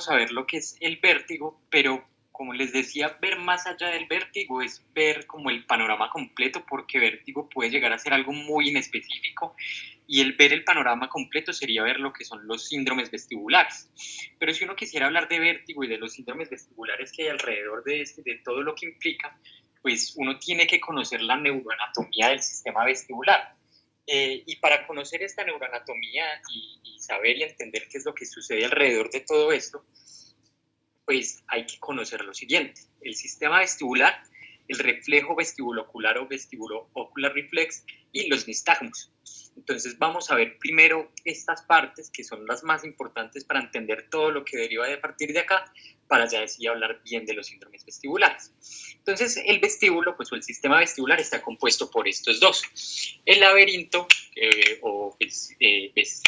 vamos a ver lo que es el vértigo, pero como les decía, ver más allá del vértigo es ver como el panorama completo, porque vértigo puede llegar a ser algo muy inespecífico, y el ver el panorama completo sería ver lo que son los síndromes vestibulares. Pero si uno quisiera hablar de vértigo y de los síndromes vestibulares que hay alrededor de este, de todo lo que implica, pues uno tiene que conocer la neuroanatomía del sistema vestibular. Y para conocer esta neuroanatomía y saber y entender qué es lo que sucede alrededor de todo esto, pues hay que conocer lo siguiente. El sistema vestibular, el reflejo vestibulocular o vestibulo-ocular reflex y los nistagmos. Entonces vamos a ver primero estas partes que son las más importantes para entender todo lo que deriva de partir de acá, para ya decir hablar bien de los síndromes vestibulares. Entonces el vestíbulo, pues, o el sistema vestibular está compuesto por estos dos: el laberinto o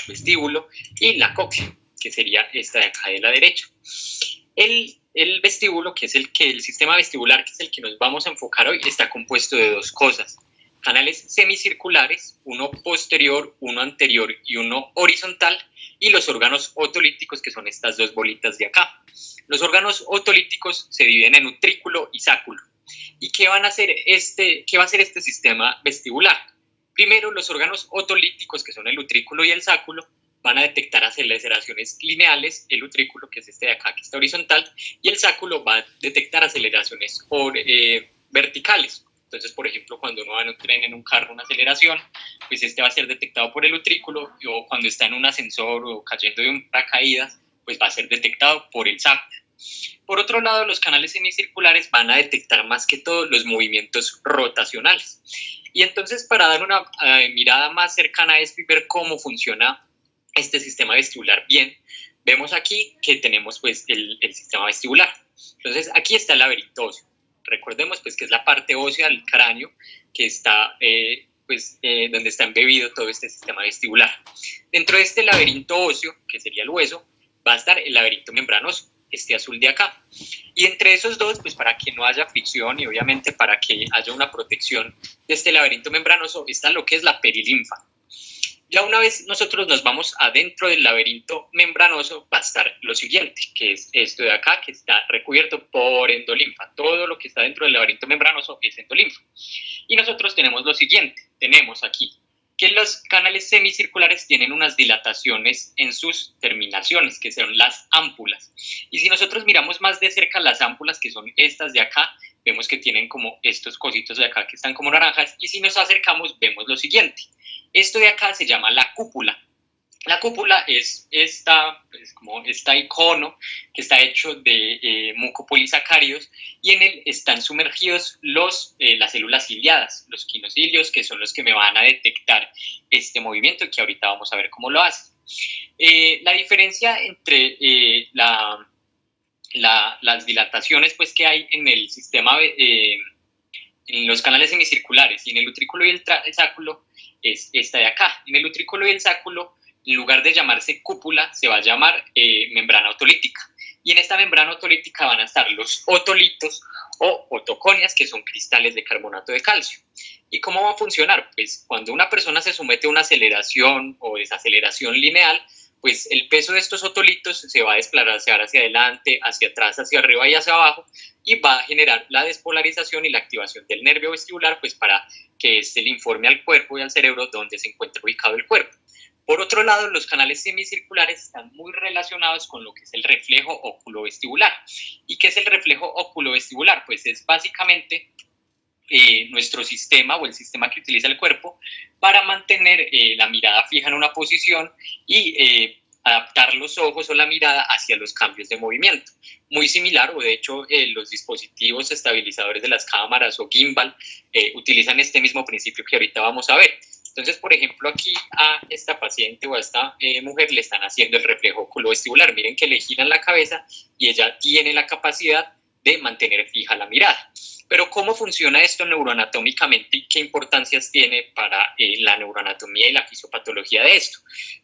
vestíbulo y la cóclea, que sería esta de acá de la derecha. El vestíbulo, que es el sistema vestibular, que es el que nos vamos a enfocar hoy, está compuesto de dos cosas: canales semicirculares, uno posterior, uno anterior y uno horizontal, y los órganos otolíticos, que son estas dos bolitas de acá. Los órganos otolíticos se dividen en utrículo y sáculo. ¿Y qué va a hacer este sistema vestibular? Primero, los órganos otolíticos, que son el utrículo y el sáculo, van a detectar aceleraciones lineales, el utrículo, que es este de acá, que está horizontal, y el sáculo va a detectar aceleraciones verticales. Entonces, por ejemplo, cuando uno va en un tren, en un carro, una aceleración, pues este va a ser detectado por el utrículo, o cuando está en un ascensor o cayendo de un paracaídas, pues va a ser detectado por el sáculo. Por otro lado, los canales semicirculares van a detectar más que todo los movimientos rotacionales. Y entonces, para dar una mirada más cercana a esto y ver cómo funciona este sistema vestibular bien, vemos aquí que tenemos pues el sistema vestibular. Entonces aquí está el laberinto óseo. Recordemos pues que es la parte ósea del cráneo que está donde está embebido todo este sistema vestibular. Dentro de este laberinto óseo, que sería el hueso, va a estar el laberinto membranoso, este azul de acá. Y entre esos dos, pues para que no haya fricción y obviamente para que haya una protección de este laberinto membranoso, está lo que es la perilinfa. Ya una vez nosotros nos vamos adentro del laberinto membranoso, va a estar lo siguiente, que es esto de acá, que está recubierto por endolinfa. Todo lo que está dentro del laberinto membranoso es endolinfa. Y nosotros tenemos lo siguiente, tenemos aquí que los canales semicirculares tienen unas dilataciones en sus terminaciones, que son las ámpulas. Y si nosotros miramos más de cerca las ámpulas, que son estas de acá, vemos que tienen como estos cositos de acá que están como naranjas, y si nos acercamos vemos lo siguiente. Esto de acá se llama la cúpula. La cúpula es como este icono que está hecho de mucopolisacáridos, y en él están sumergidos las células ciliadas, los quinocilios, que son los que me van a detectar este movimiento, que ahorita vamos a ver cómo lo hacen. La diferencia entre las dilataciones pues, que hay en el sistema, en los canales semicirculares y en el utrículo y el sáculo, es esta de acá. En el utrículo y el sáculo, en lugar de llamarse cúpula, se va a llamar membrana otolítica. Y en esta membrana otolítica van a estar los otolitos o otoconias, que son cristales de carbonato de calcio. ¿Y cómo va a funcionar? Pues cuando una persona se somete a una aceleración o desaceleración lineal, pues el peso de estos otolitos se va a desplazar hacia adelante, hacia atrás, hacia arriba y hacia abajo, y va a generar la despolarización y la activación del nervio vestibular, pues para que le informe al cuerpo y al cerebro dónde se encuentra ubicado el cuerpo. Por otro lado, los canales semicirculares están muy relacionados con lo que es el reflejo óculo-vestibular. ¿Y qué es el reflejo óculo-vestibular? Pues es básicamente nuestro sistema o el sistema que utiliza el cuerpo para mantener la mirada fija en una posición y adaptar los ojos o la mirada hacia los cambios de movimiento. Muy similar, o de hecho los dispositivos estabilizadores de las cámaras o gimbal utilizan este mismo principio que ahorita vamos a ver. Entonces, por ejemplo, aquí a esta paciente o a esta mujer le están haciendo el reflejo oculovestibular. Miren que le giran la cabeza y ella tiene la capacidad de mantener fija la mirada. Pero ¿cómo funciona esto neuroanatómicamente y qué importancias tiene para la neuroanatomía y la fisiopatología de esto?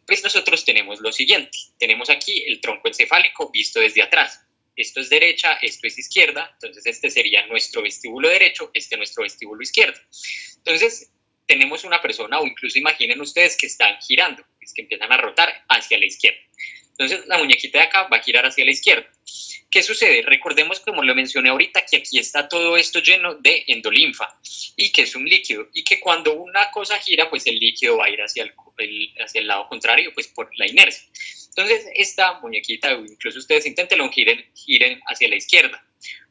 Pues nosotros tenemos lo siguiente. Tenemos aquí el tronco encefálico visto desde atrás. Esto es derecha, esto es izquierda. Entonces este sería nuestro vestíbulo derecho, este nuestro vestíbulo izquierdo. Entonces tenemos una persona, o incluso imaginen ustedes que están girando, es que empiezan a rotar hacia la izquierda. Entonces la muñequita de acá va a girar hacia la izquierda. ¿Qué sucede? Recordemos, como lo mencioné ahorita, que aquí está todo esto lleno de endolinfa y que es un líquido, y que cuando una cosa gira, pues el líquido va a ir hacia el lado contrario, pues por la inercia. Entonces esta muñequita, o incluso ustedes inténtenlo, giren hacia la izquierda.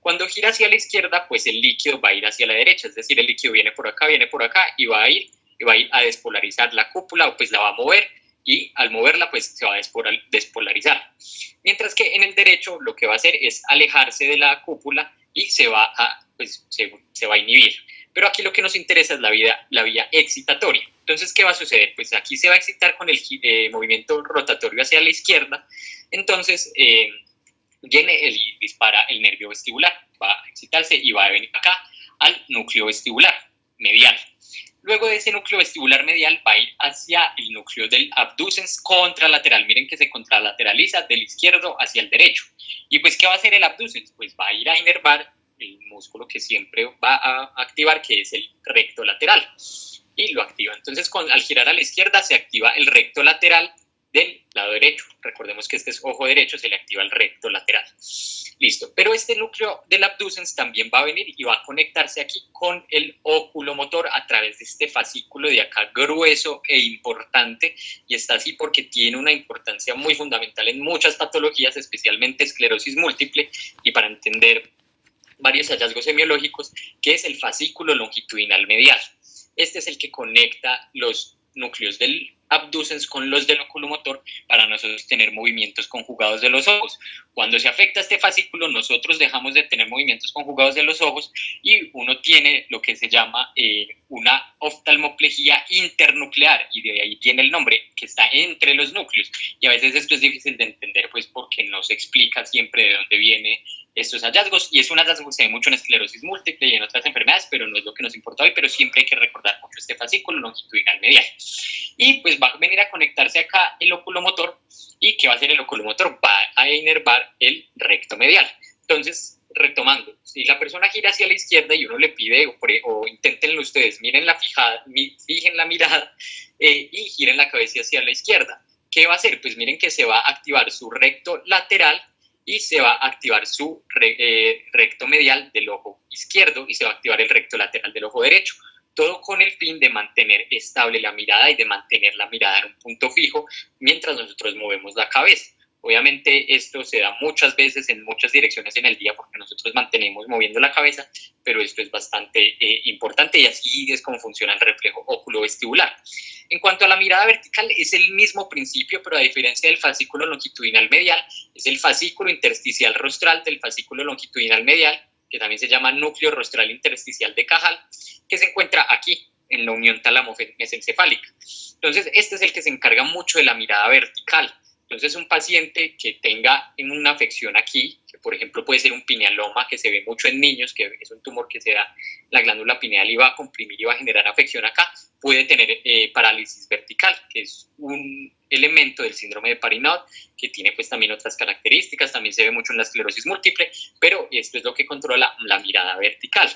Cuando gira hacia la izquierda, pues el líquido va a ir hacia la derecha, es decir, el líquido viene por acá y va a ir a despolarizar la cúpula, o pues la va a mover, y al moverla pues se va a despolarizar. Mientras que en el derecho lo que va a hacer es alejarse de la cúpula y se va a inhibir. Pero aquí lo que nos interesa es la vía excitatoria. Entonces, ¿qué va a suceder? Pues aquí se va a excitar con el movimiento rotatorio hacia la izquierda. Entonces, viene y dispara el nervio vestibular. Va a excitarse y va a venir acá al núcleo vestibular medial. Luego de ese núcleo vestibular medial va a ir hacia el núcleo del abducens contralateral. Miren que se contralateraliza del izquierdo hacia el derecho. ¿Y pues qué va a hacer el abducens? Pues va a ir a inervar el músculo que siempre va a activar, que es el recto lateral. Y lo activa. Entonces, al girar a la izquierda se activa el recto lateral del lado derecho. Recordemos que este es ojo derecho, se le activa el recto lateral. Listo, pero este núcleo del abducens también va a venir y va a conectarse aquí con el oculomotor a través de este fascículo de acá, grueso e importante, y está así porque tiene una importancia muy fundamental en muchas patologías, especialmente esclerosis múltiple, y para entender varios hallazgos semiológicos, que es el fascículo longitudinal medial. Este es el que conecta los núcleos del abducens con los del oculomotor para nosotros tener movimientos conjugados de los ojos. Cuando se afecta este fascículo, nosotros dejamos de tener movimientos conjugados de los ojos y uno tiene lo que se llama una oftalmoplejía internuclear, y de ahí viene el nombre, que está entre los núcleos. Y a veces esto es difícil de entender, pues porque no se explica siempre de dónde viene estos hallazgos, y es un hallazgo que se ve mucho en esclerosis múltiple y en otras enfermedades, pero no es lo que nos importa hoy, pero siempre hay que recordar mucho este fascículo longitudinal medial. Y pues va a venir a conectarse acá el oculomotor, y ¿qué va a hacer el oculomotor? Va a inervar el recto medial. Entonces, retomando, si la persona gira hacia la izquierda y uno le pide, o inténtenlo ustedes, fijen la mirada y giren la cabeza hacia la izquierda, ¿qué va a hacer? Pues miren que se va a activar su recto lateral y se va a activar su recto medial del ojo izquierdo, y se va a activar el recto lateral del ojo derecho. Todo con el fin de mantener estable la mirada y de mantener la mirada en un punto fijo mientras nosotros movemos la cabeza. Obviamente esto se da muchas veces en muchas direcciones en el día porque nosotros mantenemos moviendo la cabeza, pero esto es bastante importante, y así es como funciona el reflejo oculovestibular. En cuanto a la mirada vertical, es el mismo principio, pero a diferencia del fascículo longitudinal medial, es el fascículo intersticial rostral del fascículo longitudinal medial, que también se llama núcleo rostral intersticial de Cajal, que se encuentra aquí, en la unión tálamo-mesencefálica. Entonces, este es el que se encarga mucho de la mirada vertical. Entonces, un paciente que tenga una afección aquí, que por ejemplo puede ser un pinealoma, que se ve mucho en niños, que es un tumor que se da en la glándula pineal y va a comprimir y va a generar afección acá, puede tener parálisis vertical, que es un elemento del síndrome de Parinot, que tiene pues también otras características, también se ve mucho en la esclerosis múltiple, pero esto es lo que controla la mirada vertical.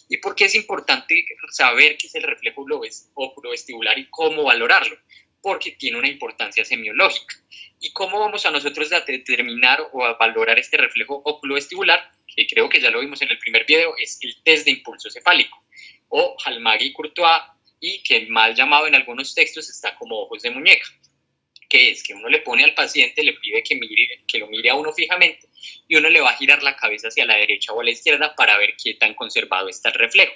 ¿Y por qué es importante saber qué es el reflejo oculovestibular y cómo valorarlo? Porque tiene una importancia semiológica. ¿Y cómo vamos a nosotros a determinar o a valorar este reflejo oculovestibular? Que creo que ya lo vimos en el primer video, es el test de impulso cefálico, o Halmagyi-Courtois, y que mal llamado en algunos textos está como ojos de muñeca, que es que uno le pone al paciente, le pide que lo mire a uno fijamente, y uno le va a girar la cabeza hacia la derecha o a la izquierda para ver qué tan conservado está el reflejo.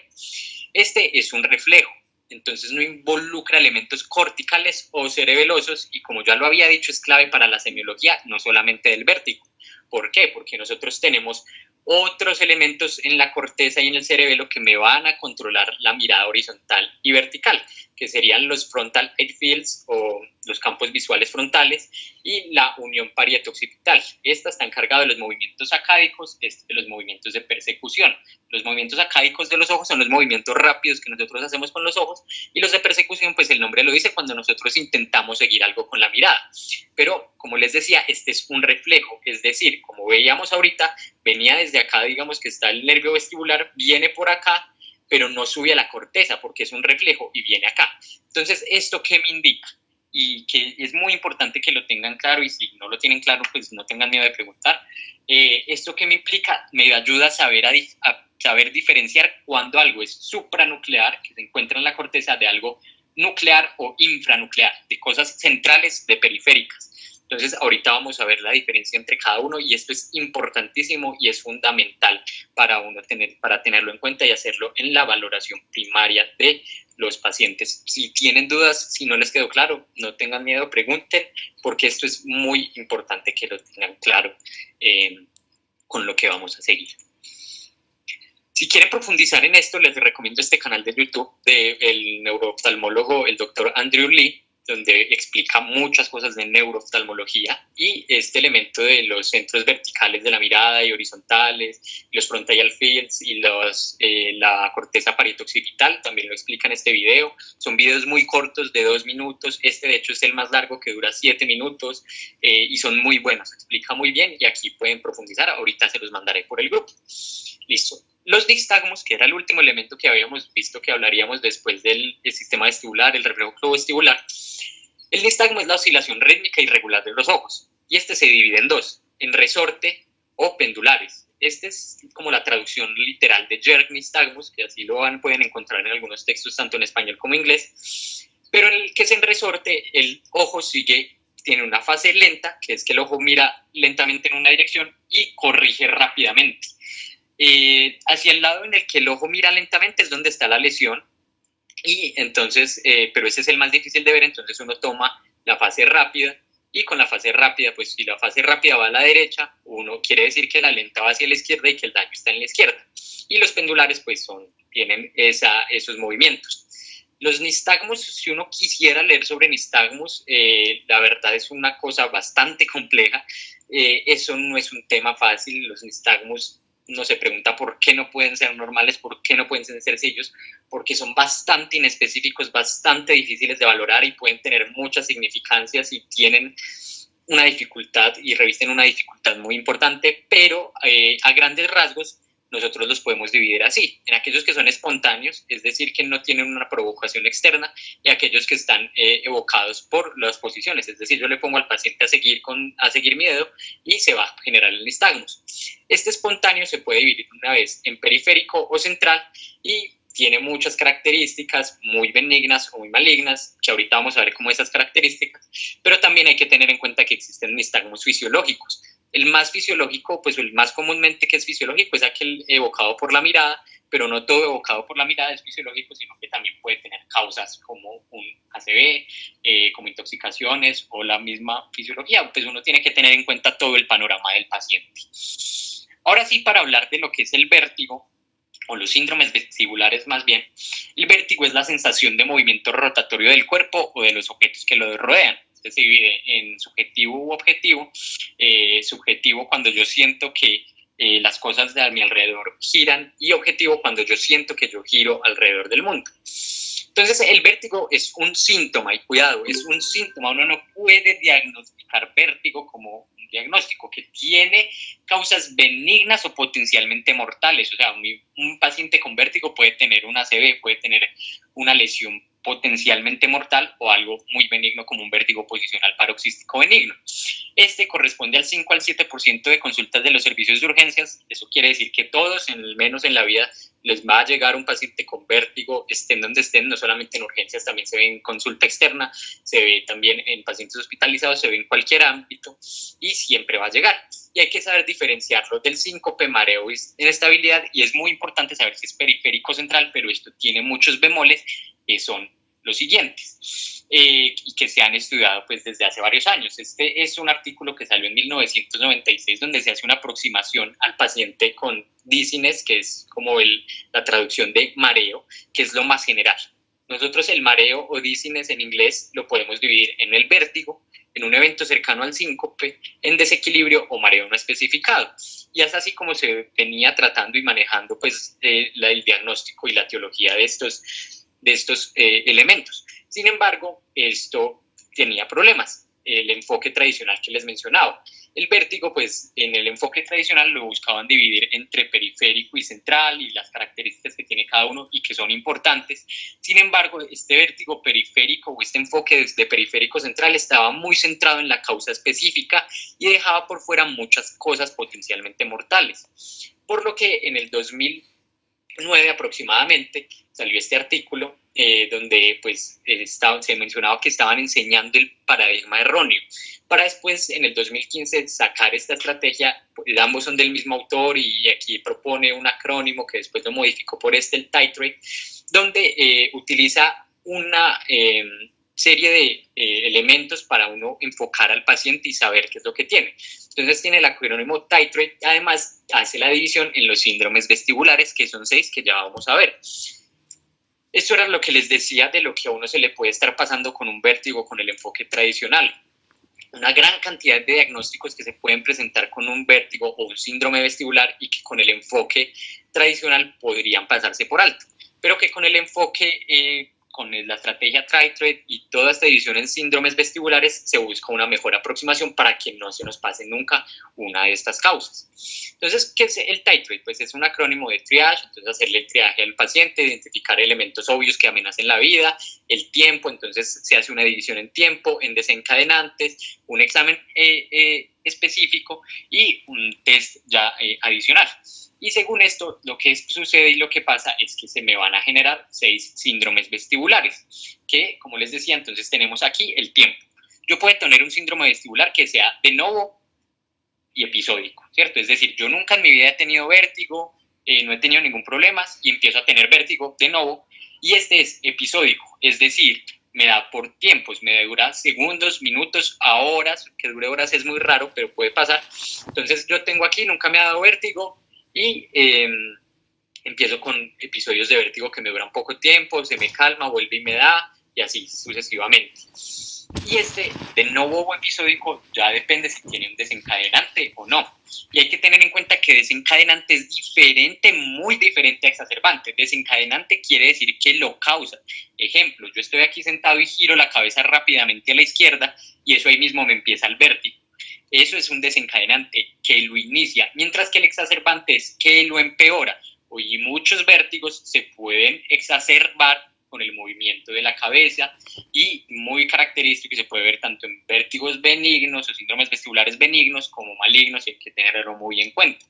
Este es un reflejo, entonces no involucra elementos corticales o cerebelosos, y como ya lo había dicho, es clave para la semiología, no solamente del vértigo. ¿Por qué? Porque nosotros tenemos otros elementos en la corteza y en el cerebelo que me van a controlar la mirada horizontal y vertical, que serían los frontal edge fields, o los campos visuales frontales, y la unión parieto-occipital. Esta está encargada de los movimientos sacádicos, de los movimientos de persecución. Los movimientos sacádicos de los ojos son los movimientos rápidos que nosotros hacemos con los ojos, y los de persecución, pues el nombre lo dice, cuando nosotros intentamos seguir algo con la mirada. Pero, como les decía, este es un reflejo, es decir, como veíamos ahorita, venía desde acá, digamos que está el nervio vestibular, viene por acá, pero no sube a la corteza porque es un reflejo y viene acá. Entonces, ¿esto qué me indica? y que es muy importante que lo tengan claro, y si no lo tienen claro, pues no tengan miedo de preguntar. ¿Esto qué me implica? Me ayuda a saber diferenciar cuando algo es supranuclear, que se encuentra en la corteza, de algo nuclear o infranuclear, de cosas centrales de periféricas. Entonces, ahorita vamos a ver la diferencia entre cada uno, y esto es importantísimo y es fundamental para tenerlo en cuenta y hacerlo en la valoración primaria de los pacientes. Si tienen dudas, si no les quedó claro, no tengan miedo, pregunten, porque esto es muy importante que lo tengan claro con lo que vamos a seguir. Si quieren profundizar en esto, les recomiendo este canal de YouTube del neurooftalmólogo, el doctor Andrew Lee, donde explica muchas cosas de neurooftalmología, y este elemento de los centros verticales de la mirada y horizontales, los frontal fields y la corteza parieto-occipital, también lo explica en este video. Son videos muy cortos, de 2 minutos. Este, de hecho, es el más largo, que dura 7 minutos, y son muy buenos, explica muy bien, y aquí pueden profundizar. Ahorita se los mandaré por el grupo. Listo. Los nistagmos, que era el último elemento que habíamos visto que hablaríamos después del sistema vestibular, el reflejo vestibular. El nistagmo es la oscilación rítmica y regular de los ojos, y este se divide en dos, en resorte o pendulares. Este es como la traducción literal de jerk nistagmus, que así lo pueden encontrar en algunos textos, tanto en español como en inglés. Pero en el que es en resorte, el ojo tiene una fase lenta, que es que el ojo mira lentamente en una dirección y corrige rápidamente. Hacia el lado en el que el ojo mira lentamente es donde está la lesión, y entonces, pero ese es el más difícil de ver. Entonces uno toma la fase rápida, y con la fase rápida, pues si la fase rápida va a la derecha, uno quiere decir que la lenta va hacia la izquierda y que el daño está en la izquierda. Y los pendulares pues tienen esos movimientos. Los nistagmos, si uno quisiera leer sobre nistagmos, la verdad es una cosa bastante compleja. Eso no es un tema fácil. Los nistagmos, uno se pregunta por qué no pueden ser normales, por qué no pueden ser sencillos, porque son bastante inespecíficos, bastante difíciles de valorar, y pueden tener muchas significancias y tienen una dificultad y revisten una dificultad muy importante, pero a grandes rasgos nosotros los podemos dividir así, en aquellos que son espontáneos, es decir, que no tienen una provocación externa, y aquellos que están evocados por las posiciones, es decir, yo le pongo al paciente a seguir mi dedo y se va a generar el nistagmus. Este espontáneo se puede dividir una vez en periférico o central, y tiene muchas características muy benignas o muy malignas, que ahorita vamos a ver cómo esas características, pero también hay que tener en cuenta que existen nistagmos fisiológicos. El más fisiológico, pues el más comúnmente que es fisiológico, es aquel evocado por la mirada, pero no todo evocado por la mirada es fisiológico, sino que también puede tener causas como un ACV, como intoxicaciones o la misma fisiología. Pues uno tiene que tener en cuenta todo el panorama del paciente. Ahora sí, para hablar de lo que es el vértigo, o los síndromes vestibulares más bien, el vértigo es la sensación de movimiento rotatorio del cuerpo o de los objetos que lo rodean. Este se divide en subjetivo u objetivo. Subjetivo, cuando yo siento que las cosas de a mi alrededor giran, y objetivo, cuando yo siento que yo giro alrededor del mundo. Entonces, el vértigo es un síntoma, y cuidado, es un síntoma. Uno no puede diagnosticar vértigo como un diagnóstico, que tiene causas benignas o potencialmente mortales. O sea, un paciente con vértigo puede tener una ACV, puede tener una lesión potencialmente mortal, o algo muy benigno como un vértigo posicional paroxístico benigno. Este corresponde al 5 al 7% de consultas de los servicios de urgencias. Eso quiere decir que todos, al menos en la vida, les va a llegar un paciente con vértigo, estén donde estén. No solamente en urgencias, también se ve en consulta externa, se ve también en pacientes hospitalizados, se ve en cualquier ámbito, y siempre va a llegar. Y hay que saber diferenciarlo del síncope, mareo y inestabilidad, y es muy importante saber si es periférico o central, pero esto tiene muchos bemoles, que son los siguientes, y que se han estudiado pues desde hace varios años. Este es un artículo que salió en 1996, donde se hace una aproximación al paciente con dizziness, que es como la traducción de mareo, que es lo más general. Nosotros el mareo o dizziness en inglés lo podemos dividir en el vértigo, en un evento cercano al síncope, en desequilibrio o mareo no especificado. Y es así como se venía tratando y manejando pues el diagnóstico y la etiología de estos elementos. Sin embargo, esto tenía problemas. El enfoque tradicional que les mencionaba. El vértigo, pues en el enfoque tradicional lo buscaban dividir entre periférico y central y las características que tiene cada uno y que son importantes. Sin embargo, este vértigo periférico o este enfoque de periférico central estaba muy centrado en la causa específica y dejaba por fuera muchas cosas potencialmente mortales. Por lo que en el 2009 aproximadamente salió este artículo donde pues se mencionaba que estaban enseñando el paradigma erróneo, para después en el 2015 sacar esta estrategia. Ambos son del mismo autor y aquí propone un acrónimo que después lo modificó por el titrate, donde utiliza una serie de elementos para uno enfocar al paciente y saber qué es lo que tiene. Entonces tiene el acrónimo titrate, además hace la división en los síndromes vestibulares, que son 6, que ya vamos a ver. Esto era lo que les decía de lo que a uno se le puede estar pasando con un vértigo con el enfoque tradicional. Una gran cantidad de diagnósticos que se pueden presentar con un vértigo o un síndrome vestibular y que con el enfoque tradicional podrían pasarse por alto, pero que con el enfoque con la estrategia titrate y toda esta división en síndromes vestibulares se busca una mejor aproximación para que no se nos pase nunca una de estas causas. Entonces, ¿qué es el titrate? Pues es un acrónimo de triage, entonces hacerle el triaje al paciente, identificar elementos obvios que amenacen la vida, el tiempo, entonces se hace una división en tiempo, en desencadenantes, un examen específico y un test ya adicional. Y según esto, lo que sucede y lo que pasa es que se me van a generar 6 síndromes vestibulares, que, como les decía, entonces tenemos aquí el tiempo. Yo puedo tener un síndrome vestibular que sea de novo y episódico, ¿cierto? Es decir, yo nunca en mi vida he tenido vértigo, no he tenido ningún problema y empiezo a tener vértigo de novo, y este es episódico, es decir, me da por tiempos, me dura segundos, minutos, a horas, que dure horas es muy raro, pero puede pasar. Entonces yo tengo aquí, nunca me ha dado vértigo, y empiezo con episodios de vértigo que me duran poco tiempo, se me calma, vuelve y me da, y así sucesivamente. Y este de novo episódico ya depende si tiene un desencadenante o no. Y hay que tener en cuenta que desencadenante es diferente, muy diferente a exacerbante. Desencadenante quiere decir que lo causa. Ejemplo, yo estoy aquí sentado y giro la cabeza rápidamente a la izquierda y eso ahí mismo me empieza el vértigo. Eso es un desencadenante que lo inicia, mientras que el exacerbante es que lo empeora. Y muchos vértigos se pueden exacerbar con el movimiento de la cabeza y muy característico que se puede ver tanto en vértigos benignos o síndromes vestibulares benignos como malignos, y hay que tenerlo muy en cuenta.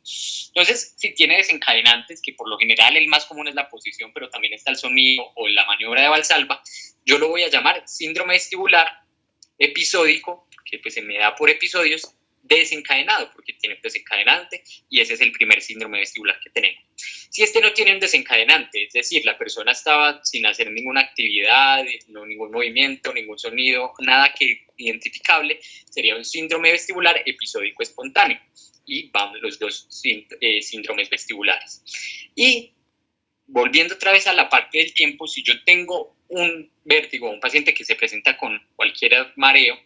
Entonces, si tiene desencadenantes, que por lo general el más común es la posición, pero también está el sonido o la maniobra de Valsalva, yo lo voy a llamar síndrome vestibular episódico, que pues se me da por episodios, desencadenado, porque tiene desencadenante, y ese es el primer síndrome vestibular que tenemos. Si este no tiene un desencadenante, es decir, la persona estaba sin hacer ninguna actividad, no, ningún movimiento, ningún sonido, nada que identificable, sería un síndrome vestibular episódico espontáneo, y van los dos síndromes vestibulares. Y volviendo otra vez a la parte del tiempo, si yo tengo un vértigo, un paciente que se presenta con cualquier mareo,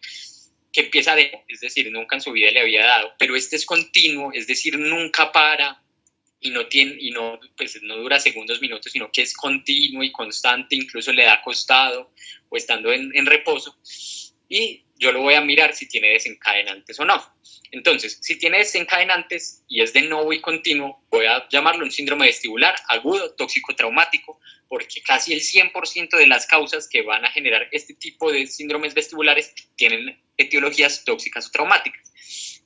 que empieza es decir, nunca en su vida le había dado, pero este es continuo, es decir, nunca para y pues no dura segundos, minutos, sino que es continuo y constante, incluso le da acostado o estando en reposo, y yo lo voy a mirar si tiene desencadenantes o no. Entonces, si tiene desencadenantes y es de nuevo y continuo, voy a llamarlo un síndrome vestibular agudo tóxico traumático, porque casi el 100% de las causas que van a generar este tipo de síndromes vestibulares tienen etiologías tóxicas o traumáticas.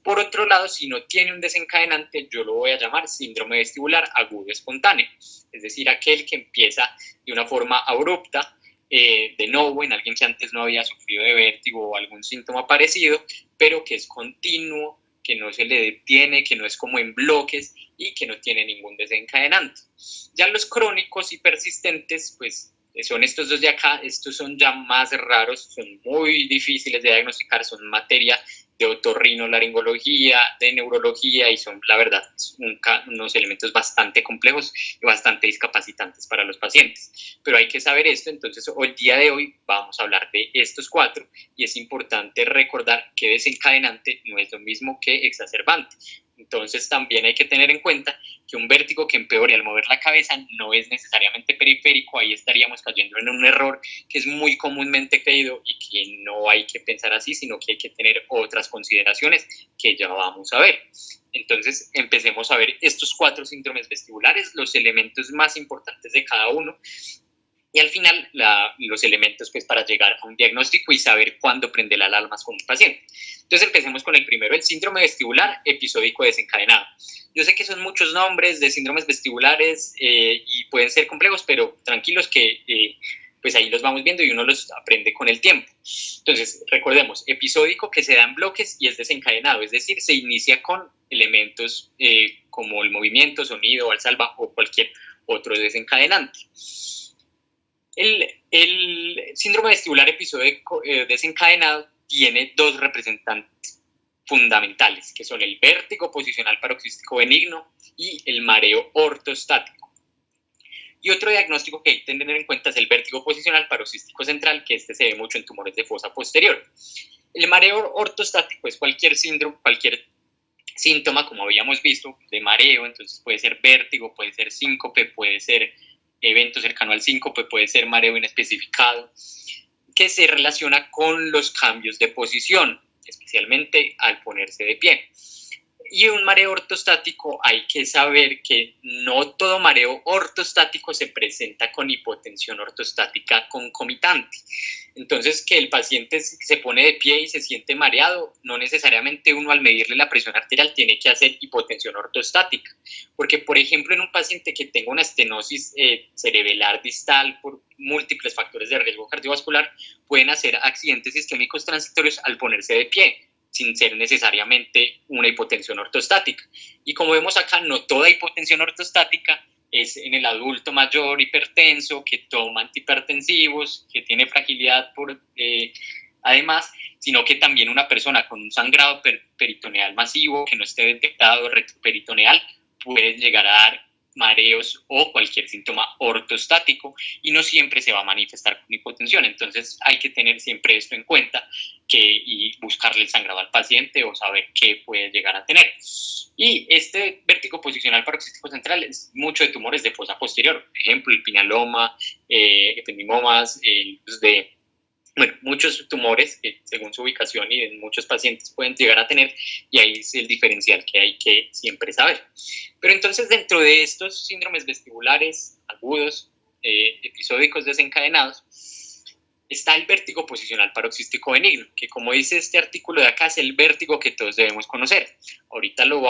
Por otro lado, si no tiene un desencadenante, yo lo voy a llamar síndrome vestibular agudo espontáneo, es decir, aquel que empieza de una forma abrupta, de nuevo en alguien que antes no había sufrido de vértigo o algún síntoma parecido, pero que es continuo, que no se le detiene, que no es como en bloques y que no tiene ningún desencadenante. Ya los crónicos y persistentes, pues son estos dos de acá, estos son ya más raros, son muy difíciles de diagnosticar, son materia de otorrinolaringología, de neurología, y son, la verdad, unos elementos bastante complejos y bastante discapacitantes para los pacientes. Pero hay que saber esto, entonces hoy día de hoy vamos a hablar de estos 4, y es importante recordar que desencadenante no es lo mismo que exacerbante. Entonces también hay que tener en cuenta que un vértigo que empeore al mover la cabeza no es necesariamente periférico, ahí estaríamos cayendo en un error que es muy comúnmente creído y que no hay que pensar así, sino que hay que tener otras otras consideraciones que ya vamos a ver. Entonces, empecemos a ver estos 4 síndromes vestibulares, los elementos más importantes de cada uno, y al final los elementos pues, para llegar a un diagnóstico y saber cuándo prender la alarma con un paciente. Entonces empecemos con el primero, el síndrome vestibular episódico desencadenado. Yo sé que son muchos nombres de síndromes vestibulares y pueden ser complejos, pero tranquilos que pues ahí los vamos viendo y uno los aprende con el tiempo. Entonces, recordemos, episódico que se da en bloques y es desencadenado, es decir, se inicia con elementos como el movimiento, sonido, valsalva o cualquier otro desencadenante. El síndrome vestibular episódico desencadenado tiene 2 representantes fundamentales, que son el vértigo posicional paroxístico benigno y el mareo ortostático. Y otro diagnóstico que hay que tener en cuenta es el vértigo posicional paroxístico central, que se ve mucho en tumores de fosa posterior. El mareo ortostático es cualquier síndrome, cualquier síntoma, como habíamos visto, de mareo, entonces puede ser vértigo, puede ser síncope, puede ser evento cercano al síncope, puede ser mareo inespecificado, que se relaciona con los cambios de posición, especialmente al ponerse de pie. Y un mareo ortostático, hay que saber que no todo mareo ortostático se presenta con hipotensión ortostática concomitante. Entonces, que el paciente se pone de pie y se siente mareado, no necesariamente uno al medirle la presión arterial tiene que hacer hipotensión ortostática. Porque, por ejemplo, en un paciente que tenga una estenosis cerebelar distal por múltiples factores de riesgo cardiovascular, pueden hacer accidentes isquémicos transitorios al ponerse de pie, sin ser necesariamente una hipotensión ortostática. Y como vemos acá, no toda hipotensión ortostática es en el adulto mayor hipertenso, que toma antihipertensivos, que tiene fragilidad además, sino que también una persona con un sangrado peritoneal masivo, que no esté detectado retroperitoneal, puede llegar a dar mareos o cualquier síntoma ortostático y no siempre se va a manifestar con hipotensión. Entonces hay que tener siempre esto en cuenta y buscarle el sangrado al paciente o saber qué puede llegar a tener. Y este vértigo posicional paroxístico central es mucho de tumores de fosa posterior, por ejemplo, el pinealoma, ependimomas, muchos tumores que según su ubicación y en muchos pacientes pueden llegar a tener, y ahí es el diferencial que hay que siempre saber. Pero entonces dentro de estos síndromes vestibulares agudos, episódicos desencadenados, está el vértigo posicional paroxístico benigno, que como dice este artículo de acá, es el vértigo que todos debemos conocer. Ahorita lo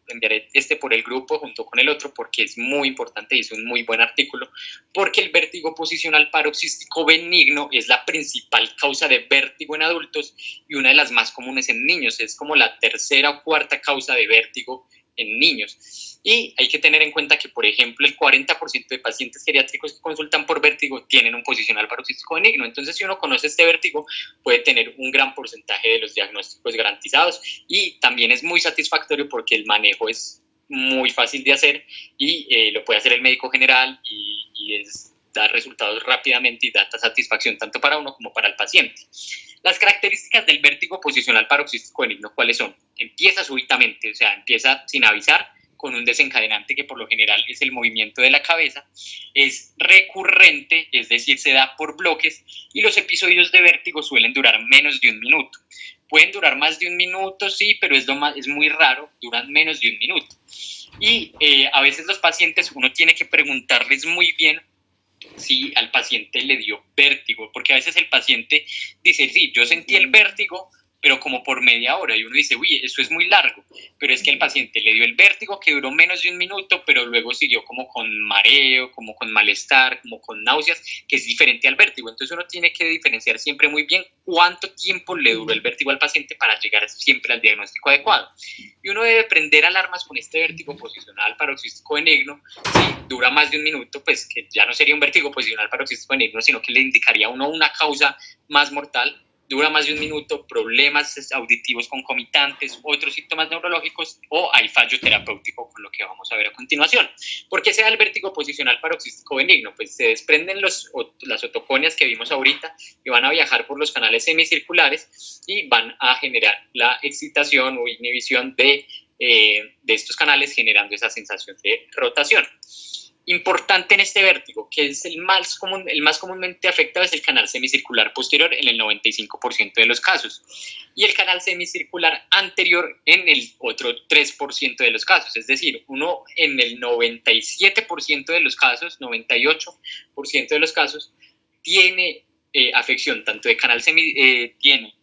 enviaré por el grupo junto con el otro porque es muy importante y es un muy buen artículo, porque el vértigo posicional paroxístico benigno es la principal causa de vértigo en adultos y una de las más comunes en niños. Es como la tercera o cuarta causa de vértigo en niños. Y hay que tener en cuenta que, por ejemplo, el 40% de pacientes geriátricos que consultan por vértigo tienen un posicional paroxístico benigno. Entonces, si uno conoce este vértigo, puede tener un gran porcentaje de los diagnósticos garantizados, y también es muy satisfactorio porque el manejo es muy fácil de hacer y lo puede hacer el médico general y da resultados rápidamente y da satisfacción tanto para uno como para el paciente. Las características del vértigo posicional paroxístico benigno, ¿cuáles son? Empieza súbitamente, o sea, empieza sin avisar, con un desencadenante que por lo general es el movimiento de la cabeza, es recurrente, es decir, se da por bloques, y los episodios de vértigo suelen durar menos de un minuto. Pueden durar más de un minuto, sí, pero es muy raro, duran menos de un minuto. Y a veces los pacientes, uno tiene que preguntarles muy bien si al paciente le dio vértigo, porque a veces el paciente dice, sí, yo sentí el vértigo, pero como por media hora, y uno dice, uy, eso es muy largo, pero es que el paciente le dio el vértigo que duró menos de un minuto, pero luego siguió como con mareo, como con malestar, como con náuseas, que es diferente al vértigo. Entonces uno tiene que diferenciar siempre muy bien cuánto tiempo le duró el vértigo al paciente para llegar siempre al diagnóstico adecuado. Y uno debe prender alarmas con este vértigo posicional paroxístico benigno. Si dura más de un minuto, pues que ya no sería un vértigo posicional paroxístico benigno, sino que le indicaría a uno una causa más mortal. Dura más de un minuto, problemas auditivos concomitantes, otros síntomas neurológicos, o hay fallo terapéutico, con lo que vamos a ver a continuación. ¿Por qué se da el vértigo posicional paroxístico benigno? Pues se desprenden las otoconias que vimos ahorita y van a viajar por los canales semicirculares y van a generar la excitación o inhibición de estos canales, generando esa sensación de rotación. Importante en este vértigo, que es el más comúnmente afectado, es el canal semicircular posterior en el 95% de los casos y el canal semicircular anterior en el otro 3% de los casos. Es decir, uno en el 97% de los casos, 98% de los casos, tiene afección tanto de canal tiene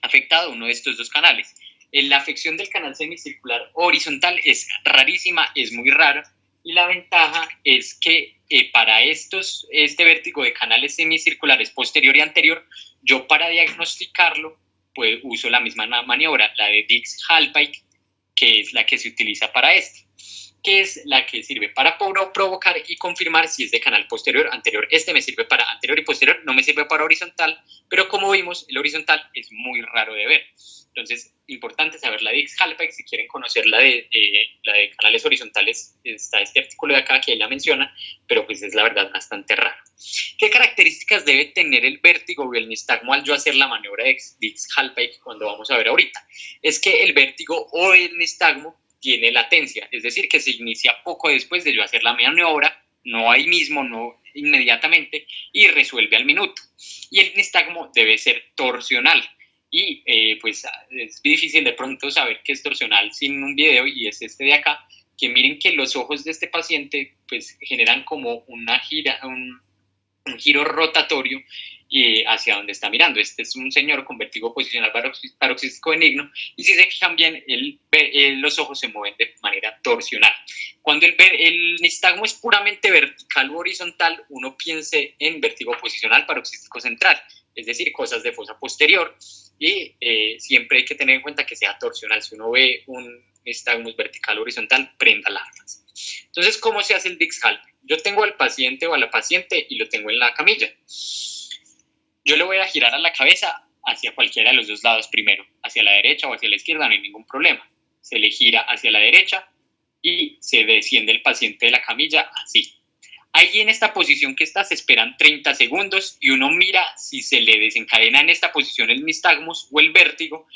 afectado uno de estos dos canales. La afección del canal semicircular horizontal es rarísima, es muy rara, y la ventaja es que para este vértigo de canales semicirculares posterior y anterior, yo para diagnosticarlo pues uso la misma maniobra, la de Dix-Hallpike, que es la que se utiliza para este, que es la que sirve para provocar y confirmar si es de canal posterior, anterior. Este me sirve para anterior y posterior, no me sirve para horizontal, pero como vimos, el horizontal es muy raro de ver. Entonces, importante saber la de Dix-Hallpike. Si quieren conocer la de canales horizontales, está este artículo de acá que él la menciona, pero pues es la verdad bastante raro. ¿Qué características debe tener el vértigo o el nistagmo al yo hacer la maniobra de Dix-Hallpike cuando vamos a ver ahorita? Es que el vértigo o el nistagmo tiene latencia, es decir, que se inicia poco después de yo hacer la maniobra, no ahí mismo, no inmediatamente, y resuelve al minuto. Y el nistagmo debe ser torsional. Y pues es difícil de pronto saber qué es torsional sin un video, y es este de acá, que miren que los ojos de este paciente pues generan como una gira, un giro rotatorio hacia donde está mirando. Este es un señor con vértigo posicional paroxístico benigno, y si se fijan bien, los ojos se mueven de manera torsional. Cuando el nistagmo es puramente vertical o horizontal, uno piense en vértigo posicional paroxístico central, es decir, cosas de fosa posterior, y siempre hay que tener en cuenta que sea torsional. Si uno ve un nistagmo vertical o horizontal, prenda alarmas. Entonces, ¿cómo se hace el Dix-Hallpike? Yo tengo al paciente o a la paciente y lo tengo en la camilla. Yo le voy a girar a la cabeza hacia cualquiera de los dos lados primero, hacia la derecha o hacia la izquierda, no hay ningún problema. Se le gira hacia la derecha y se desciende el paciente de la camilla así. Ahí en esta posición que está se esperan 30 segundos y uno mira si se le desencadena en esta posición el nistagmus o el vértigo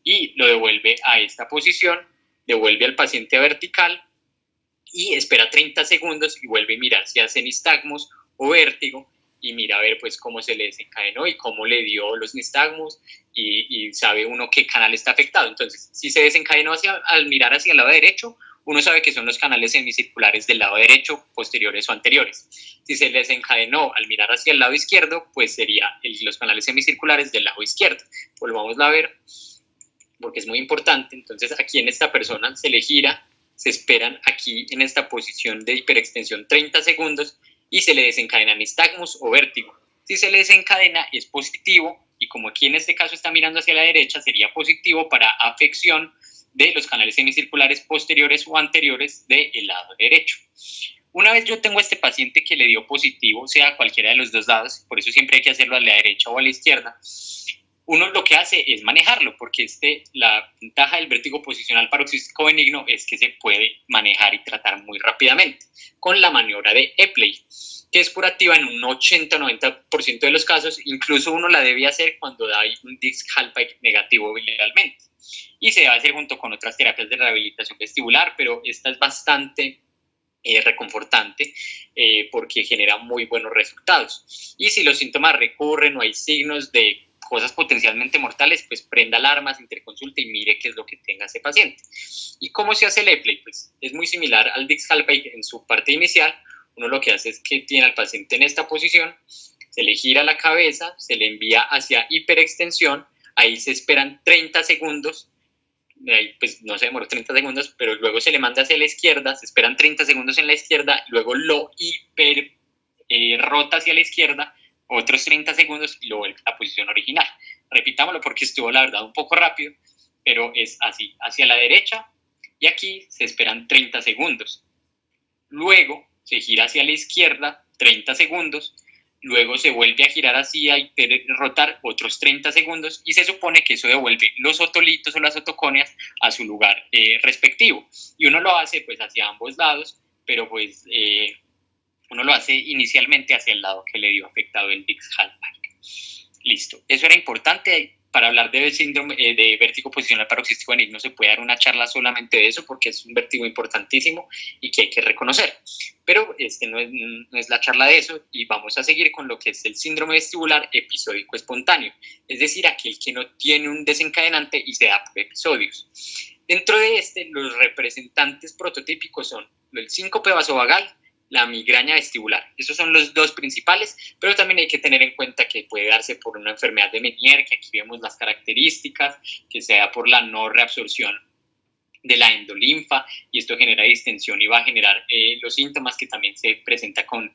y lo devuelve a esta posición, devuelve al paciente vertical y espera 30 segundos y vuelve a mirar si hace nistagmus o vértigo y mira a ver pues cómo se le desencadenó y cómo le dio los nistagmus y sabe uno qué canal está afectado. Entonces, si se desencadenó al mirar hacia el lado derecho, uno sabe que son los canales semicirculares del lado derecho, posteriores o anteriores. Si se desencadenó al mirar hacia el lado izquierdo, pues sería los canales semicirculares del lado izquierdo. Volvamos a ver, porque es muy importante. Entonces, aquí en esta persona se le gira, se esperan aquí en esta posición de hiperextensión 30 segundos y se le desencadena nistagmus o vértigo. Si se le desencadena es positivo, y como aquí en este caso está mirando hacia la derecha, sería positivo para afección de los canales semicirculares posteriores o anteriores del lado derecho. Una vez yo tengo a este paciente que le dio positivo, sea cualquiera de los dos lados, por eso siempre hay que hacerlo a la derecha o a la izquierda, uno lo que hace es manejarlo, porque la ventaja del vértigo posicional paroxístico benigno es que se puede manejar y tratar muy rápidamente con la maniobra de Epley, que es curativa en un 80-90% de los casos. Incluso uno la debe hacer cuando hay un Dix-Hallpike negativo bilateralmente, y se debe hacer junto con otras terapias de rehabilitación vestibular, pero esta es bastante reconfortante porque genera muy buenos resultados. Y si los síntomas recurren o hay signos de cosas potencialmente mortales, pues prenda alarmas, interconsulte y mire qué es lo que tenga ese paciente. ¿Y cómo se hace el Epley? Pues es muy similar al Dix-Hallpike en su parte inicial. Uno lo que hace es que tiene al paciente en esta posición, se le gira la cabeza, se le envía hacia hiperextensión, ahí se esperan 30 segundos, ahí pues no se demoró 30 segundos, pero luego se le manda hacia la izquierda, se esperan 30 segundos en la izquierda, luego lo rota hacia la izquierda, otros 30 segundos y lo vuelve a la posición original. Repitámoslo porque estuvo la verdad un poco rápido, pero es así, hacia la derecha y aquí se esperan 30 segundos. Luego se gira hacia la izquierda 30 segundos, luego se vuelve a girar así y rotar otros 30 segundos y se supone que eso devuelve los otolitos o las otoconias a su lugar respectivo. Y uno lo hace pues hacia ambos lados, pero pues uno lo hace inicialmente hacia el lado que le dio afectado el Dix-Hallpike. Listo, eso era importante para hablar de síndrome de vértigo posicional paroxístico benigno se puede dar una charla solamente de eso porque es un vértigo importantísimo y que hay que reconocer. Pero no es la charla de eso y vamos a seguir con lo que es el síndrome vestibular episódico espontáneo, es decir, aquel que no tiene un desencadenante y se da por episodios. Dentro de los representantes prototípicos son el síncope vasovagal, la migraña vestibular. Esos son los dos principales, pero también hay que tener en cuenta que puede darse por una enfermedad de Meniere, que aquí vemos las características, que se da por la no reabsorción de la endolinfa, y esto genera distensión y va a generar los síntomas que también se presenta con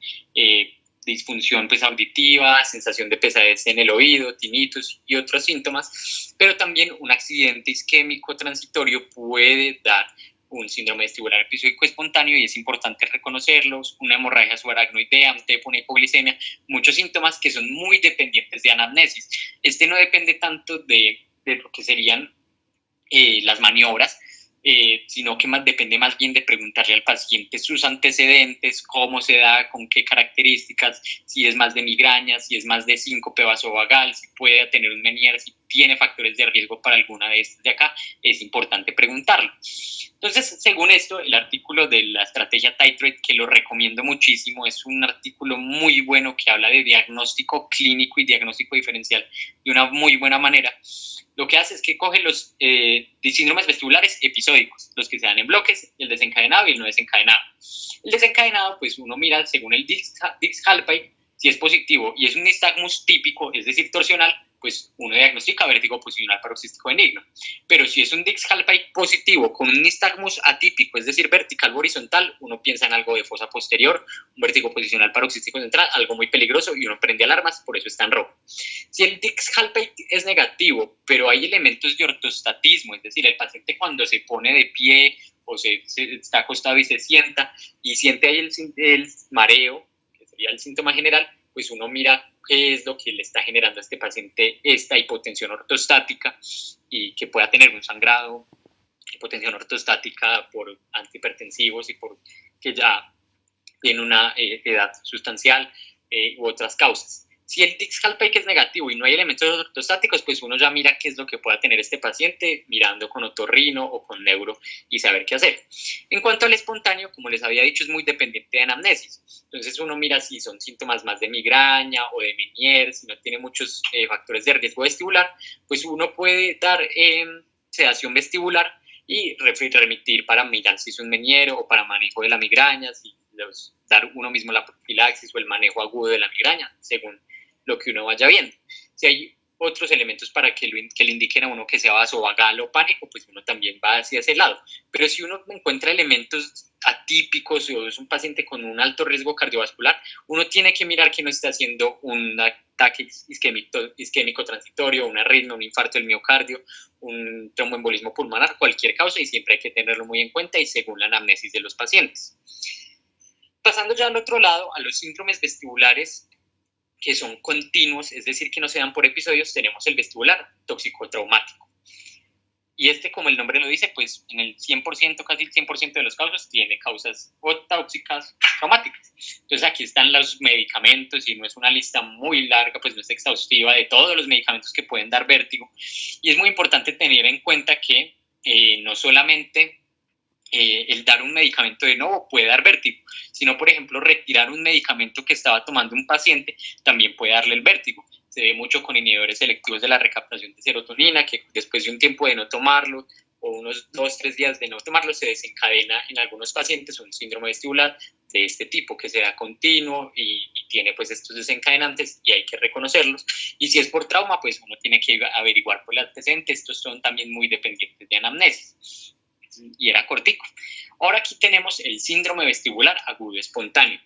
disfunción pues, auditiva, sensación de pesadez en el oído, tinnitus y otros síntomas, pero también un accidente isquémico transitorio puede dar un síndrome vestibular episódico espontáneo y es importante reconocerlos, una hemorragia subaracnoidea, un TEP, una hipoglicemia, muchos síntomas que son muy dependientes de anamnesis. No depende tanto de lo que serían las maniobras, sino que depende más bien de preguntarle al paciente sus antecedentes, cómo se da, con qué características, si es más de migraña, si es más de síncope vasovagal, si puede tener un Meniere, si tiene factores de riesgo para alguna de estas de acá, es importante preguntarlo. Entonces, según esto, el artículo de la estrategia Titrate, que lo recomiendo muchísimo, es un artículo muy bueno que habla de diagnóstico clínico y diagnóstico diferencial de una muy buena manera. Lo que hace es que coge los síndromes vestibulares episódicos, los que se dan en bloques, el desencadenado y el no desencadenado. El desencadenado, pues uno mira según el Dix-Hallpike, si es positivo y es un nistagmus típico, es decir, torsional, pues uno diagnostica vértigo posicional paroxístico benigno. Pero si es un Dix-Hallpike positivo con un nistagmus atípico, es decir, vertical o horizontal, uno piensa en algo de fosa posterior, un vértigo posicional paroxístico central, algo muy peligroso y uno prende alarmas, por eso está en rojo. Si el Dix-Hallpike es negativo, pero hay elementos de ortostatismo, es decir, el paciente cuando se pone de pie o se está acostado y se sienta y siente ahí el mareo, que sería el síntoma general, pues uno mira qué es lo que le está generando a este paciente esta hipotensión ortostática y que pueda tener un sangrado, hipotensión ortostática por antihipertensivos y por que ya tiene una edad sustancial u otras causas. Si el Dix-Hallpike es negativo y no hay elementos ortostáticos, pues uno ya mira qué es lo que pueda tener este paciente mirando con otorrino o con neuro y saber qué hacer. En cuanto al espontáneo, como les había dicho, es muy dependiente de anamnesis. Entonces uno mira si son síntomas más de migraña o de Meniere, si no tiene muchos factores de riesgo vestibular, pues uno puede dar sedación vestibular y remitir para mirar si es un Meniere o para manejo de la migraña, si dar uno mismo la profilaxis o el manejo agudo de la migraña, según lo que uno vaya viendo. Si hay otros elementos para que le indiquen a uno que sea vasovagal o pánico, pues uno también va hacia ese lado. Pero si uno encuentra elementos atípicos o es un paciente con un alto riesgo cardiovascular, uno tiene que mirar que no esté haciendo un ataque isquémico transitorio, una arritmia, un infarto del miocardio, un tromboembolismo pulmonar, cualquier causa, y siempre hay que tenerlo muy en cuenta y según la anamnesis de los pacientes. Pasando ya al otro lado, a los síndromes vestibulares que son continuos, es decir, que no se dan por episodios, tenemos el vestibular tóxico-traumático. Y como el nombre lo dice, pues en el 100%, casi el 100% de los casos tiene causas o tóxicas traumáticas. Entonces aquí están los medicamentos y no es una lista muy larga, pues no es exhaustiva de todos los medicamentos que pueden dar vértigo. Y es muy importante tener en cuenta que no solamente el dar un medicamento de nuevo puede dar vértigo, sino por ejemplo retirar un medicamento que estaba tomando un paciente también puede darle el vértigo. Se ve mucho con inhibidores selectivos de la recaptación de serotonina, que después de un tiempo de no tomarlo o unos 2-3 días de no tomarlo se desencadena en algunos pacientes un síndrome vestibular de este tipo que se da continuo y tiene pues estos desencadenantes y hay que reconocerlos. Y si es por trauma, pues uno tiene que averiguar por el antecedente. Estos son también muy dependientes de anamnesis. Y era cortico. Ahora aquí tenemos el síndrome vestibular agudo espontáneo,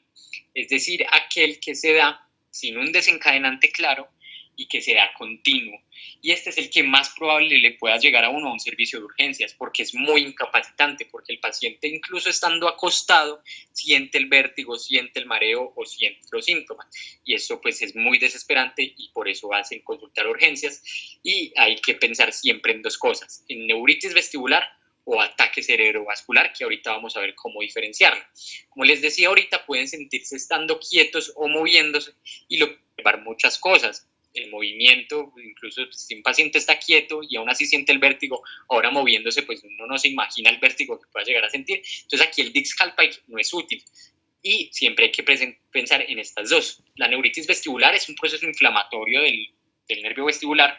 es decir, aquel que se da sin un desencadenante claro y que se da continuo. Y este es el que más probable le pueda llegar a uno a un servicio de urgencias, porque es muy incapacitante, porque el paciente incluso estando acostado siente el vértigo, siente el mareo o siente los síntomas. Y eso pues es muy desesperante y por eso hacen consultar urgencias. Y hay que pensar siempre en dos cosas, en neuritis vestibular o ataque cerebrovascular, que ahorita vamos a ver cómo diferenciarlo. Como les decía ahorita, pueden sentirse estando quietos o moviéndose y lo llevar muchas cosas. el movimiento, incluso si un paciente está quieto y aún así siente el vértigo, ahora moviéndose, pues uno no se imagina el vértigo que pueda llegar a sentir. Entonces aquí el Dix-Calpite no es útil. Y siempre hay que pensar en estas dos. La neuritis vestibular es un proceso inflamatorio del nervio vestibular,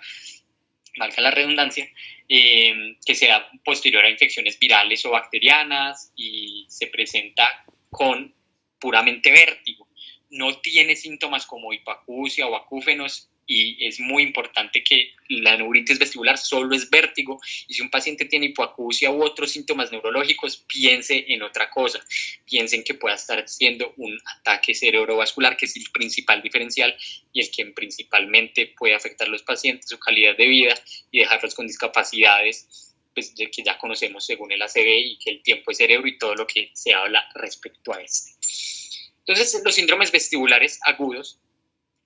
valga la redundancia, que se da posterior a infecciones virales o bacterianas y se presenta con puramente vértigo. No tiene síntomas como hipoacusia o acúfenos y es muy importante que la neuritis vestibular solo es vértigo y si un paciente tiene hipoacusia u otros síntomas neurológicos, piense en otra cosa. Piensen que pueda estar siendo un ataque cerebrovascular, que es el principal diferencial y el que principalmente puede afectar a los pacientes, su calidad de vida y dejarlos con discapacidades pues, que ya conocemos según el ACV y que el tiempo es cerebro y todo lo que se habla respecto a este. Entonces, los síndromes vestibulares agudos,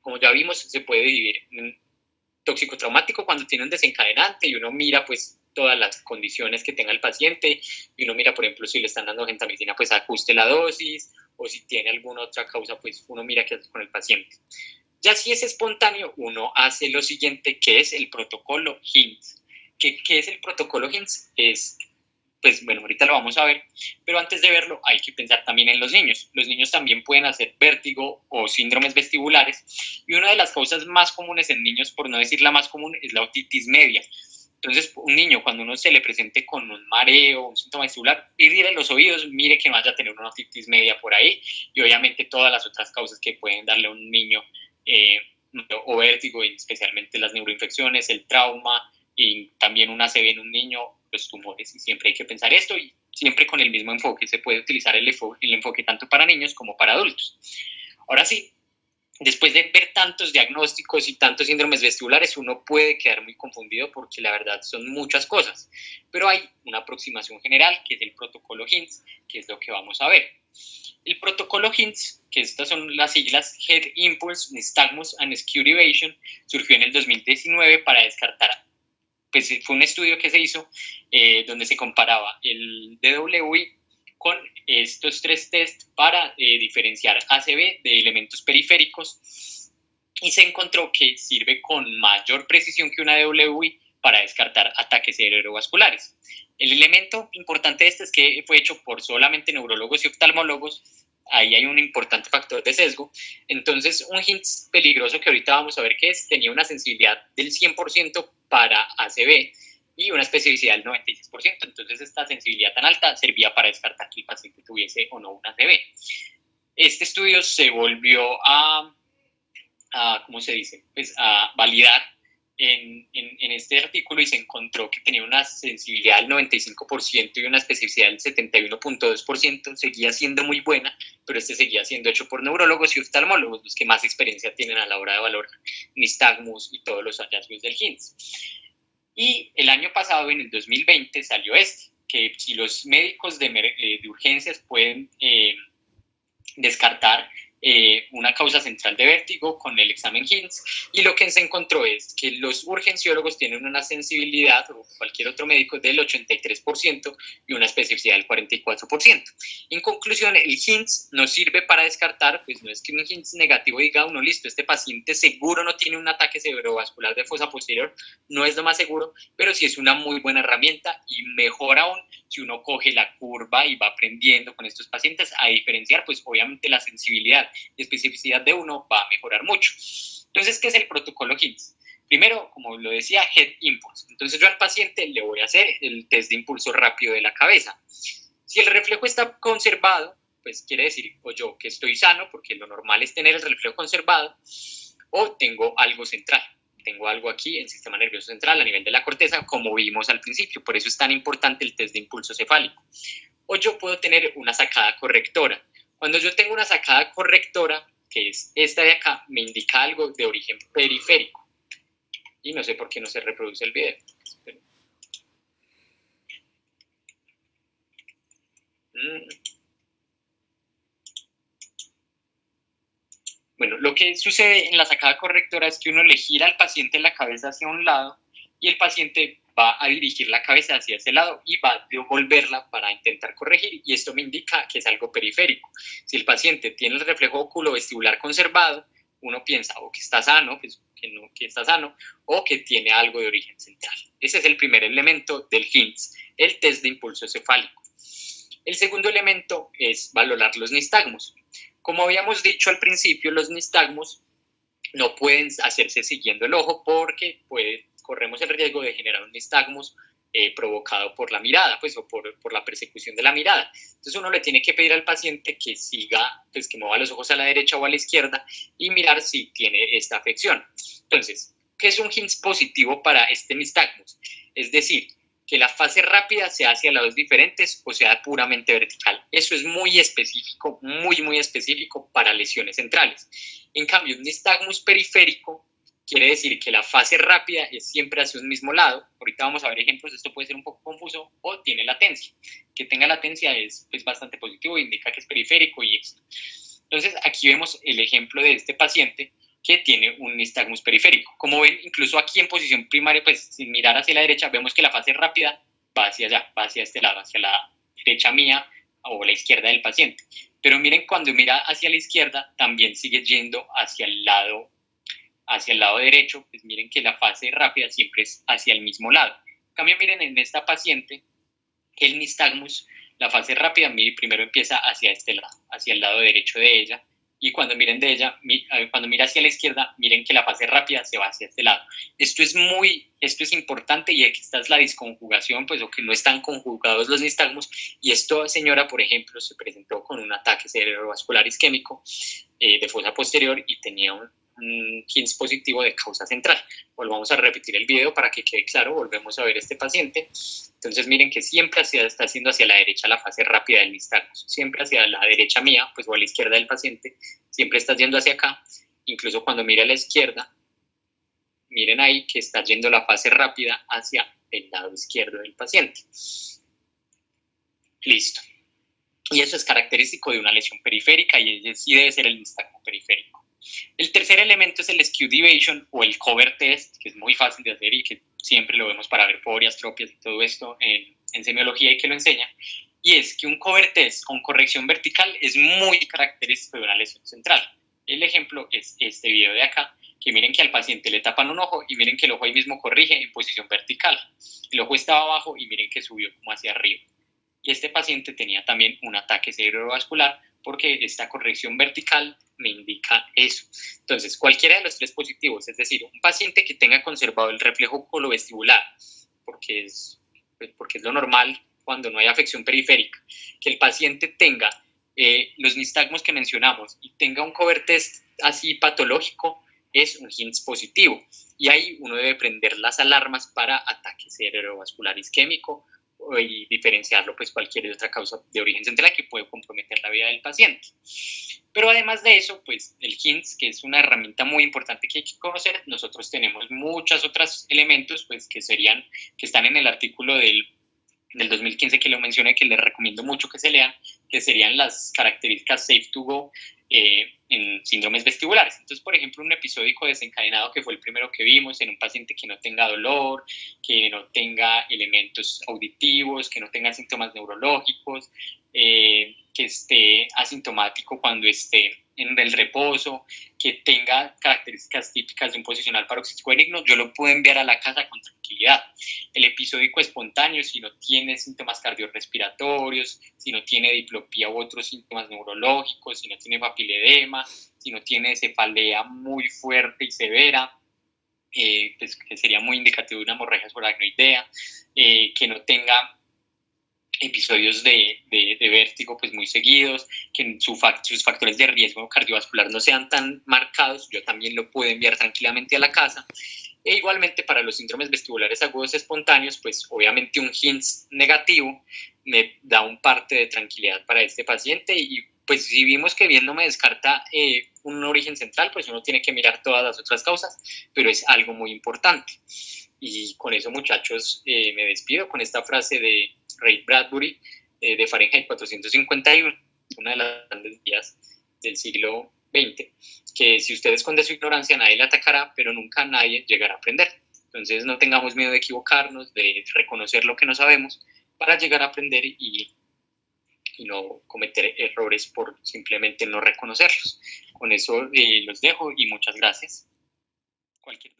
como ya vimos, se puede dividir en tóxico traumático cuando tiene un desencadenante y uno mira pues todas las condiciones que tenga el paciente y uno mira, por ejemplo, si le están dando gentamicina, pues ajuste la dosis o si tiene alguna otra causa, pues uno mira qué hace con el paciente. Ya si es espontáneo, uno hace lo siguiente, que es el protocolo HIMSS. ¿Qué es el protocolo HIMSS? Pues bueno, ahorita lo vamos a ver, pero antes de verlo hay que pensar también en los niños. Los niños también pueden hacer vértigo o síndromes vestibulares y una de las causas más comunes en niños, por no decir la más común, es la otitis media. Entonces, un niño cuando uno se le presente con un mareo, un síntoma vestibular, irle los oídos, mire que no vaya a tener una otitis media por ahí y obviamente todas las otras causas que pueden darle a un niño o vértigo, especialmente las neuroinfecciones, el trauma y también una ACV en un niño, los tumores, y siempre hay que pensar esto y siempre con el mismo enfoque. Se puede utilizar el enfoque tanto para niños como para adultos. Ahora sí, después de ver tantos diagnósticos y tantos síndromes vestibulares, uno puede quedar muy confundido porque la verdad son muchas cosas, pero hay una aproximación general que es el protocolo HIMSS, que es lo que vamos a ver. El protocolo HIMSS, que estas son las siglas Head Impulse, Nystagmus and Scurivation, surgió en el 2019 para descartar, pues fue un estudio que se hizo donde se comparaba el DWI con estos tres tests para diferenciar ACV de elementos periféricos y se encontró que sirve con mayor precisión que una DWI para descartar ataques cerebrovasculares. El elemento importante de este es que fue hecho por solamente neurólogos y oftalmólogos. Ahí hay un importante factor de sesgo. Entonces, un HIMSS peligroso que ahorita vamos a ver qué es, tenía una sensibilidad del 100% para ACV y una especificidad del 96%. Entonces, esta sensibilidad tan alta servía para descartar que el paciente tuviese o no una ACV. Este estudio se volvió ¿cómo se dice? Pues a validar en este artículo y se encontró que tenía una sensibilidad del 95% y una especificidad del 71.2%, seguía siendo muy buena, pero este seguía siendo hecho por neurólogos y oftalmólogos, los que más experiencia tienen a la hora de valorar nistagmus y todos los hallazgos del HIMSS. Y el año pasado, en el 2020, salió que si los médicos de urgencias pueden descartar una causa central de vértigo con el examen HIMSS y lo que se encontró es que los urgenciólogos tienen una sensibilidad o cualquier otro médico del 83% y una especificidad del 44%. En conclusión, el HIMSS no sirve para descartar, pues no es que un HIMSS negativo diga uno, listo, este paciente seguro no tiene un ataque cerebrovascular de fosa posterior, no es lo más seguro, pero sí es una muy buena herramienta y mejor aún si uno coge la curva y va aprendiendo con estos pacientes a diferenciar, pues obviamente la sensibilidad y especificidad de uno va a mejorar mucho. Entonces, ¿qué es el protocolo HIMSS? Primero, como lo decía, Head Impulse. Entonces yo al paciente le voy a hacer el test de impulso rápido de la cabeza. Si el reflejo está conservado, pues quiere decir o yo que estoy sano, porque lo normal es tener el reflejo conservado, o tengo algo central. Tengo algo aquí en el sistema nervioso central a nivel de la corteza, como vimos al principio. Por eso es tan importante el test de impulso cefálico. O yo puedo tener una sacada correctora. Cuando yo tengo una sacada correctora, que es esta de acá, me indica algo de origen periférico. Y no sé por qué no se reproduce el video. Bueno, lo que sucede en la sacada correctora es que uno le gira al paciente la cabeza hacia un lado y el paciente va a dirigir la cabeza hacia ese lado y va a devolverla para intentar corregir, y esto me indica que es algo periférico. Si el paciente tiene el reflejo oculovestibular conservado, uno piensa o que está sano, pues que está sano, o que tiene algo de origen central. Ese es el primer elemento del HINTS, el test de impulso cefálico. El segundo elemento es valorar los nistagmos. Como habíamos dicho al principio, los nistagmos no pueden hacerse siguiendo el ojo porque corremos el riesgo de generar un nistagmus provocado por la mirada, pues, o por la persecución de la mirada. Entonces uno le tiene que pedir al paciente que siga, pues que mueva los ojos a la derecha o a la izquierda y mirar si tiene esta afección. Entonces, ¿qué es un HINTS positivo para este nistagmus? Es decir, que la fase rápida sea hacia lados diferentes o sea puramente vertical. Eso es muy específico, muy específico para lesiones centrales. En cambio, un nistagmus periférico quiere decir que la fase rápida es siempre hacia un mismo lado. Ahorita vamos a ver ejemplos, esto puede ser un poco confuso, o tiene latencia. Que tenga latencia es pues, bastante positivo, indica que es periférico y esto. Entonces, aquí vemos el ejemplo de este paciente que tiene un nistagmus periférico. Como ven, incluso aquí en posición primaria, pues sin mirar hacia la derecha, vemos que la fase rápida va hacia allá, va hacia este lado, hacia la derecha mía o la izquierda del paciente. Pero miren, cuando mira hacia la izquierda, también sigue yendo hacia el lado derecho, pues miren que la fase rápida siempre es hacia el mismo lado. En cambio, miren en esta paciente, el nistagmus, la fase rápida, primero empieza hacia este lado, hacia el lado derecho de ella, y cuando miren de ella, cuando mira hacia la izquierda, miren que la fase rápida se va hacia este lado. Esto es importante, y esta es la disconjugación, pues o que no están conjugados los nistagmus, y esta señora, por ejemplo, se presentó con un ataque cerebrovascular isquémico de fosa posterior y tenía un HINTS positivo de causa central. Volvamos a repetir el video para que quede claro, volvemos a ver este paciente. Entonces miren que siempre está haciendo hacia la derecha la fase rápida del nistagmus, siempre hacia la derecha mía, pues o a la izquierda del paciente, siempre está yendo hacia acá. Incluso cuando mira a la izquierda, miren ahí que está yendo la fase rápida hacia el lado izquierdo del paciente. Listo. Y eso es característico de una lesión periférica y sí debe ser el nistagmo periférico. El tercer elemento es el skew deviation o el cover test, que es muy fácil de hacer y que siempre lo vemos para ver forias, tropias y todo esto en semiología y que lo enseña. Y es que un cover test con corrección vertical es muy característico de una lesión central. El ejemplo es este video de acá, que miren que al paciente le tapan un ojo y miren que el ojo ahí mismo corrige en posición vertical. El ojo estaba abajo y miren que subió como hacia arriba. Y este paciente tenía también un ataque cerebrovascular porque esta corrección vertical me indica eso. Entonces, cualquiera de los tres positivos, es decir, un paciente que tenga conservado el reflejo colovestibular, porque es lo normal cuando no hay afección periférica, que el paciente tenga los nistagmos que mencionamos y tenga un cover test así patológico, es un HINTS positivo. Y ahí uno debe prender las alarmas para ataque cerebrovascular isquémico y diferenciarlo pues cualquier otra causa de origen central que puede comprometer la vida del paciente. Pero además de eso, pues el HINTS, que es una herramienta muy importante que hay que conocer, nosotros tenemos muchos otros elementos pues que están en el artículo del 2015 que lo mencioné, que les recomiendo mucho que se lean, que serían las características safe to go en síndromes vestibulares. Entonces, por ejemplo, un episódico desencadenado que fue el primero que vimos en un paciente que no tenga dolor, que no tenga elementos auditivos, que no tenga síntomas neurológicos, que esté asintomático cuando esté en el reposo, que tenga características típicas de un posicional paroxístico benigno, yo lo puedo enviar a la casa con tranquilidad. El episódico espontáneo, si no tiene síntomas cardiorrespiratorios, si no tiene diplopía u otros síntomas neurológicos, si no tiene papiledema, si no tiene cefalea muy fuerte y severa, pues, que sería muy indicativo de una hemorragia subaracnoidea, que no tenga episodios de vértigo pues muy seguidos, que sus factores de riesgo cardiovascular no sean tan marcados, yo también lo puedo enviar tranquilamente a la casa. E igualmente para los síndromes vestibulares agudos espontáneos, pues obviamente un HINTS negativo me da un parte de tranquilidad para este paciente y pues si vimos que bien no me descarta un origen central, pues uno tiene que mirar todas las otras causas, pero es algo muy importante. Y con eso, muchachos, me despido con esta frase de Ray Bradbury de Fahrenheit 451, una de las grandes guías del siglo XX, que si usted esconde su ignorancia nadie le atacará, pero nunca nadie llegará a aprender. Entonces no tengamos miedo de equivocarnos, de reconocer lo que no sabemos para llegar a aprender y no cometer errores por simplemente no reconocerlos. Con eso los dejo y muchas gracias. Cualquier